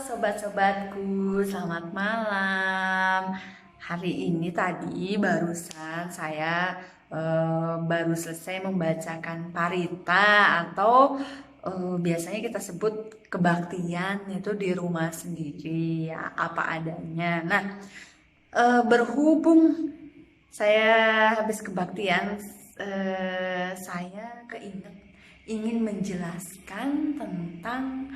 sobat-sobatku, selamat malam. Hari ini tadi barusan saya baru selesai membacakan parita atau biasanya kita sebut kebaktian itu di rumah sendiri ya, apa adanya. Nah, berhubung saya habis kebaktian, saya keinget ingin menjelaskan tentang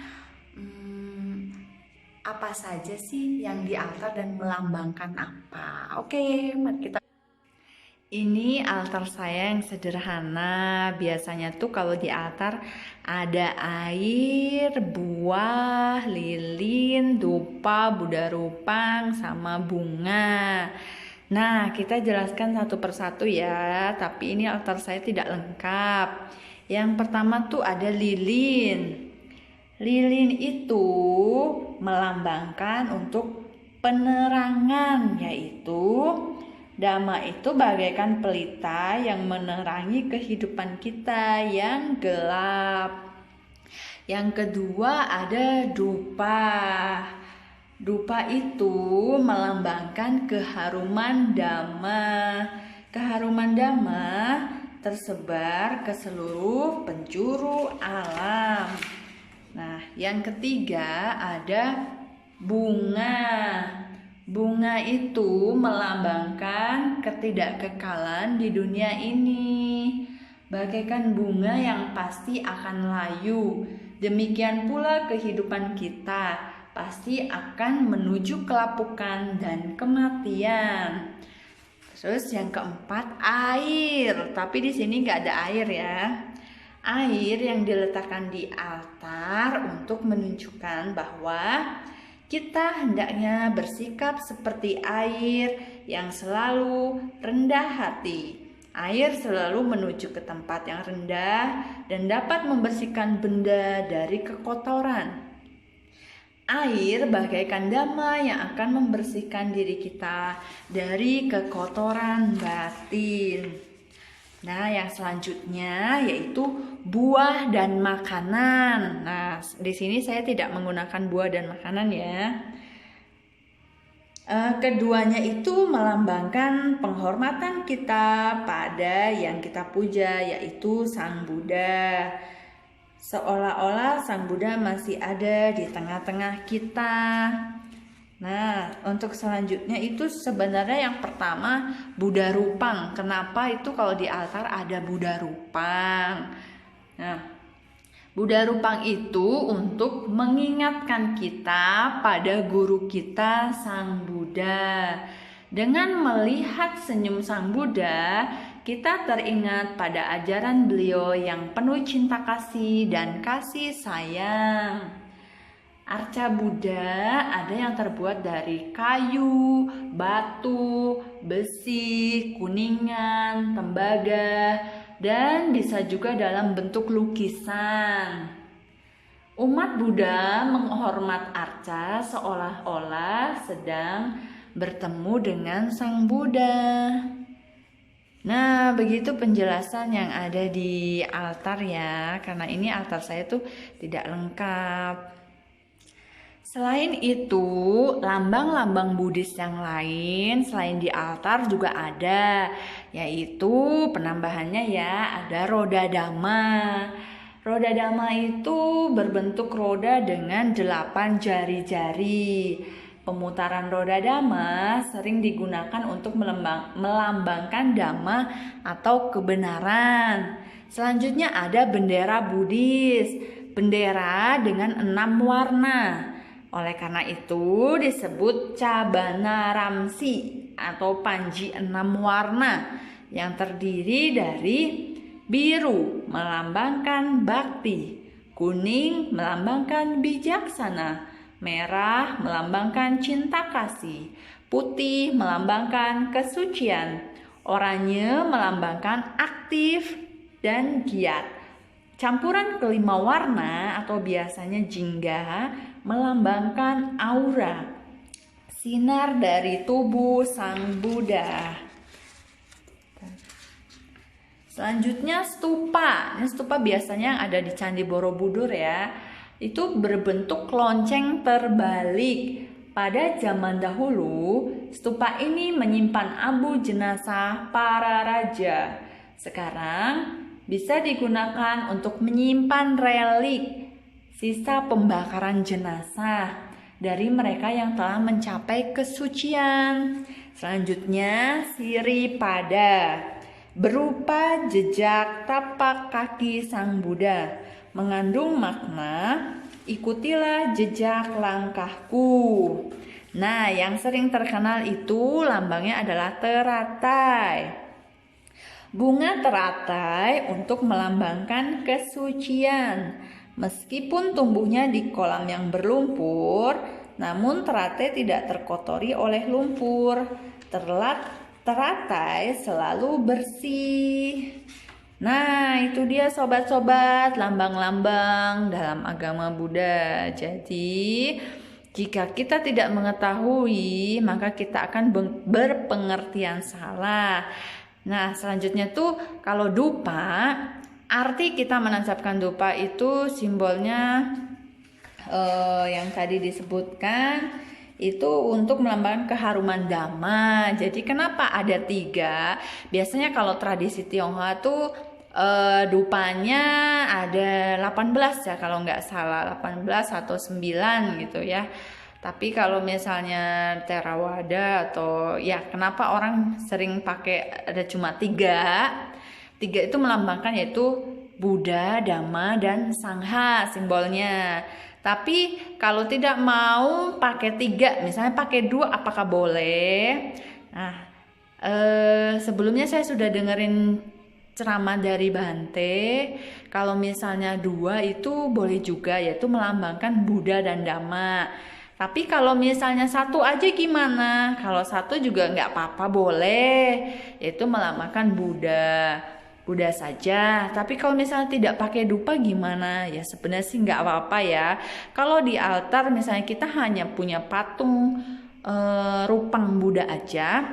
apa saja sih yang di altar dan melambangkan apa. Oke, mari kita. Ini altar saya yang sederhana. Biasanya tuh kalau di altar ada air, buah, lilin, dupa, Buddha rupang, sama bunga. Nah, kita jelaskan satu persatu ya, tapi ini altar saya tidak lengkap. Yang pertama tuh ada lilin. Lilin itu melambangkan untuk penerangan, yaitu Dhamma itu bagaikan pelita yang menerangi kehidupan kita yang gelap. Yang kedua ada dupa. Dupa itu melambangkan keharuman Dhamma. Keharuman Dhamma tersebar ke seluruh penjuru alam. Nah, yang ketiga ada bunga. Bunga itu melambangkan ketidakkekalan di dunia ini. Bagaikan bunga yang pasti akan layu. Demikian pula kehidupan kita pasti akan menuju kelapukan dan kematian. Terus yang keempat air, tapi di sini nggak ada air ya. Air yang diletakkan di altar untuk menunjukkan bahwa kita hendaknya bersikap seperti air yang selalu rendah hati. Air selalu menuju ke tempat yang rendah dan dapat membersihkan benda dari kekotoran. Air bagaikan Dhamma yang akan membersihkan diri kita dari kekotoran batin. Nah, yang selanjutnya yaitu buah dan makanan. Nah, di sini saya tidak menggunakan buah dan makanan ya. Keduanya itu melambangkan penghormatan kita pada yang kita puja, yaitu Sang Buddha. Seolah-olah Sang Buddha masih ada di tengah-tengah kita. Nah, untuk selanjutnya itu sebenarnya yang pertama Buddha rupang. Kenapa itu kalau di altar ada Buddha rupang? Nah, Buddha rupang itu untuk mengingatkan kita pada guru kita Sang Buddha. Dengan melihat senyum Sang Buddha, kita teringat pada ajaran beliau yang penuh cinta kasih dan kasih sayang. Arca Buddha ada yang terbuat dari kayu, batu, besi, kuningan, tembaga, dan bisa juga dalam bentuk lukisan. Umat Buddha menghormat arca seolah-olah sedang bertemu dengan Sang Buddha. Nah, begitu penjelasan yang ada di altar ya, karena ini altar saya tuh tidak lengkap. Selain itu, lambang-lambang Buddhis yang lain selain di altar juga ada, yaitu penambahannya ya, ada roda Dhamma. Roda Dhamma itu berbentuk roda dengan 8 jari-jari. Pemutaran roda Dhamma sering digunakan untuk melambangkan Dhamma atau kebenaran. Selanjutnya ada bendera Buddhis, bendera dengan 6 warna. Oleh karena itu disebut Cabana Ramsi atau panji 6 warna yang terdiri dari biru melambangkan bakti, kuning melambangkan bijaksana, merah melambangkan cinta kasih, putih melambangkan kesucian, oranye melambangkan aktif dan giat. Campuran kelima warna atau biasanya jingga melambangkan aura, sinar dari tubuh Sang Buddha. Selanjutnya stupa. Ini stupa biasanya yang ada di Candi Borobudur ya. itu berbentuk lonceng terbalik. Pada zaman dahulu, stupa ini menyimpan abu jenazah para raja. Sekarang bisa digunakan untuk menyimpan relik sisa pembakaran jenazah dari mereka yang telah mencapai kesucian. Selanjutnya, Siripada berupa jejak tapak kaki Sang Buddha, mengandung makna ikutilah jejak langkahku. Nah, yang sering terkenal itu lambangnya adalah teratai. Bunga teratai untuk melambangkan kesucian. Meskipun tumbuhnya di kolam yang berlumpur, namun teratai tidak terkotori oleh lumpur. Teratai selalu bersih. Nah, itu dia sobat-sobat, lambang-lambang dalam agama Buddha. Jadi, jika kita tidak mengetahui, maka kita akan berpengertian salah. Nah, selanjutnya tuh kalau dupa, arti kita menancapkan dupa itu simbolnya yang tadi disebutkan itu untuk melambangkan keharuman dhamma. Jadi kenapa ada 3? Biasanya kalau tradisi Tionghoa tuh dupanya ada 18 ya, kalau nggak salah 18 atau 9 gitu ya. Tapi kalau misalnya Theravada atau ya, kenapa orang sering pakai ada cuma 3? 3 itu melambangkan yaitu Buddha, Dhamma, dan Sangha simbolnya. Tapi kalau tidak mau pakai 3, misalnya pakai 2, apakah boleh? Nah, sebelumnya saya sudah dengerin ceramah dari Bante. Kalau misalnya 2 itu boleh juga, yaitu melambangkan Buddha dan Dhamma. Tapi kalau misalnya 1 aja gimana? Kalau 1 juga nggak apa-apa, boleh, yaitu melambangkan Buddha saja. Tapi kalau misalnya tidak pakai dupa gimana? Ya sebenarnya sih nggak apa-apa ya. Kalau di altar misalnya kita hanya punya patung rupang Buddha aja,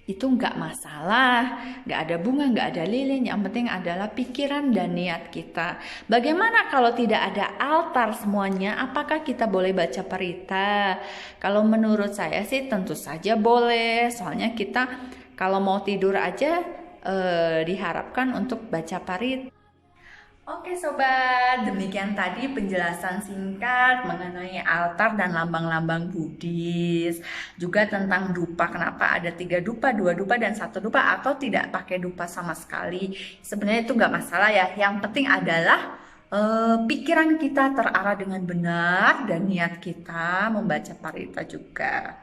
itu nggak masalah. Nggak ada bunga, nggak ada lilin. Yang penting adalah pikiran dan niat kita. Bagaimana kalau tidak ada altar semuanya? Apakah kita boleh baca parita? Kalau menurut saya sih tentu saja boleh. Soalnya kita kalau mau tidur aja diharapkan untuk baca parit. Oke sobat, demikian tadi penjelasan singkat mengenai altar dan lambang-lambang Buddhis. Juga tentang dupa, kenapa ada 3 dupa, 2 dupa, dan 1 dupa, atau tidak pakai dupa sama sekali. Sebenarnya itu nggak masalah ya, yang penting adalah pikiran kita terarah dengan benar dan niat kita membaca parita juga.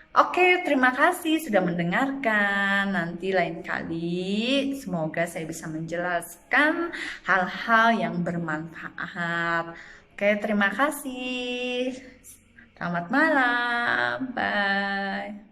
Oke, terima kasih sudah mendengarkan. Nanti lain kali semoga saya bisa menjelaskan hal-hal yang bermanfaat. Oke, terima kasih. Selamat malam. Bye.